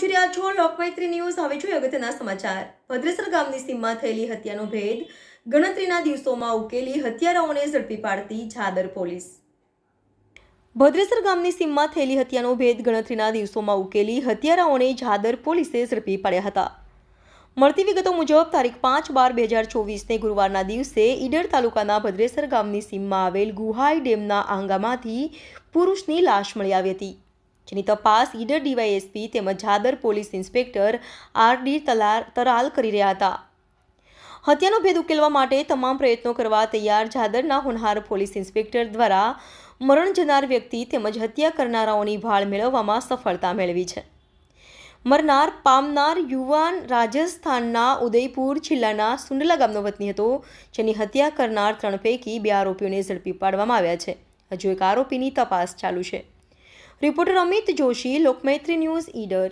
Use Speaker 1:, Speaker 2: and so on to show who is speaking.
Speaker 1: આપ જોઈ રહ્યા છો લોકમૈત્રી ન્યૂઝ। હવે જોઈએ અગત્યના સમાચાર। ભદ્રેસર ગામની સીમમાં થયેલી હત્યાનો ભેદ ગણતરીના દિવસોમાં ઉકેલી હત્યારાઓને ઝડપી પાડતી ઝાદર પોલીસ। ભદ્રેસર ગામની સીમમાં થયેલી હત્યાનો ભેદ ગણતરીના દિવસોમાં ઉકેલી હત્યારાઓને ઝાદર પોલીસે ઝડપી પાડ્યા હતા। મળતી વિગતો મુજબ તારીખ 5/12/2024ને ગુરુવારના દિવસે ઈડર તાલુકાના ભદ્રેસર ગામની સીમમાં આવેલ ગુહાઈ ડેમના આંગામાંથી પુરુષની લાશ મળી આવી હતી, જેની તપાસ ઈડર ડીવાયએસપી તેમજ ઝાદર પોલીસ ઇન્સ્પેક્ટર આર.ડી. તરાલ કરી રહ્યા હતા। હત્યાનો ભેદ ઉકેલવા માટે તમામ પ્રયત્નો કરવા તૈયાર ઝાદરના હોનહાર પોલીસ ઇન્સ્પેક્ટર દ્વારા મરણ જનાર વ્યક્તિ તેમજ હત્યા કરનારાઓની ભાળ મેળવવામાં સફળતા મેળવી છે। મરનાર પામનાર યુવાન રાજસ્થાનના ઉદયપુર જિલ્લાના સુંડલા ગામનો વતની હતો, જેની હત્યા કરનાર 3 પૈકી 2 આરોપીઓને ઝડપી પાડવામાં આવ્યા છે। હજુ એક આરોપીની તપાસ ચાલુ છે। Reporter Amit Joshi, Lokmaitri news, Idar.